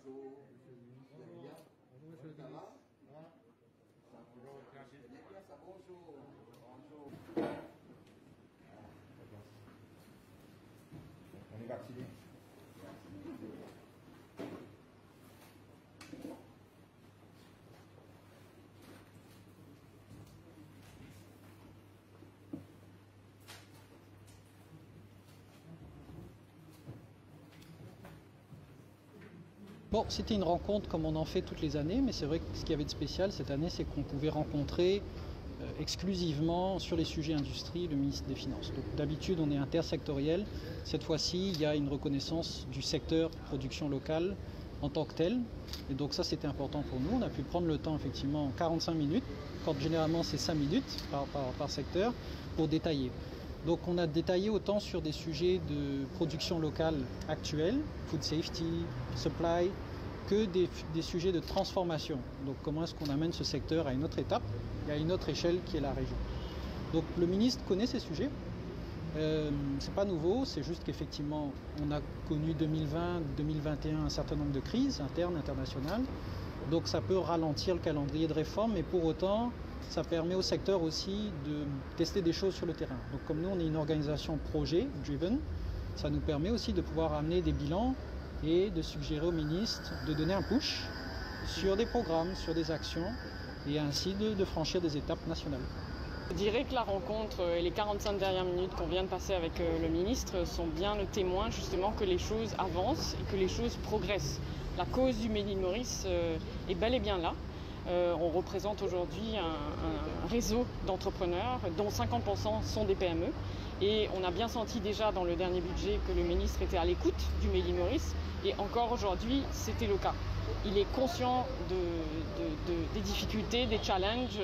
Bonjour. Monsieur le Ça va? ministre. Ça, bonjour. Bonjour. On est vacciné. Bon, c'était une rencontre comme on en fait toutes les années, mais c'est vrai que ce qu'il y avait de spécial cette année, c'est qu'on pouvait rencontrer exclusivement sur les sujets industrie le ministre des Finances. Donc d'habitude on est intersectoriel, cette fois-ci il y a une reconnaissance du secteur production locale en tant que tel, et donc ça c'était important pour nous. On a pu prendre le temps effectivement 45 minutes, quand généralement c'est 5 minutes par secteur, pour détailler. Donc on a détaillé autant sur des sujets de production locale actuelle, food safety, supply, que des sujets de transformation. Donc comment est-ce qu'on amène ce secteur à une autre étape et à une autre échelle qui est la région. Donc le ministre connaît ces sujets. C'est pas nouveau, c'est juste qu'effectivement on a connu 2020-2021 un certain nombre de crises internes, internationales. Donc ça peut ralentir le calendrier de réforme, mais pour autant ça permet au secteur aussi de tester des choses sur le terrain. Donc comme nous on est une organisation projet driven, ça nous permet aussi de pouvoir amener des bilans et de suggérer au ministre de donner un push sur des programmes, sur des actions et ainsi de franchir des étapes nationales. Je dirais que la rencontre et les 45 dernières minutes qu'on vient de passer avec le ministre sont bien le témoin justement que les choses avancent et que les choses progressent. La cause du Made in Maurice est bel et bien là. On représente aujourd'hui un réseau d'entrepreneurs dont 50% sont des PME. Et on a bien senti déjà dans le dernier budget que le ministre était à l'écoute du Made in Maurice. Et encore aujourd'hui, c'était le cas. Il est conscient des difficultés, des challenges,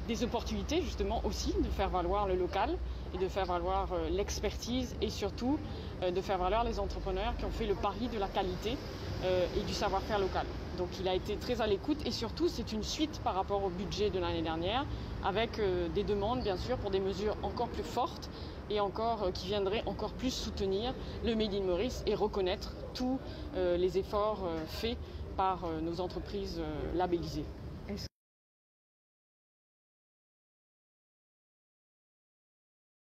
des opportunités justement aussi de faire valoir le local et de faire valoir l'expertise et surtout de faire valoir les entrepreneurs qui ont fait le pari de la qualité et du savoir-faire local. Donc il a été très à l'écoute et surtout c'est une suite par rapport au budget de l'année dernière avec des demandes bien sûr pour des mesures encore plus fortes et encore qui viendraient encore plus soutenir le Made in Maurice et reconnaître tous les efforts faits par nos entreprises labellisées.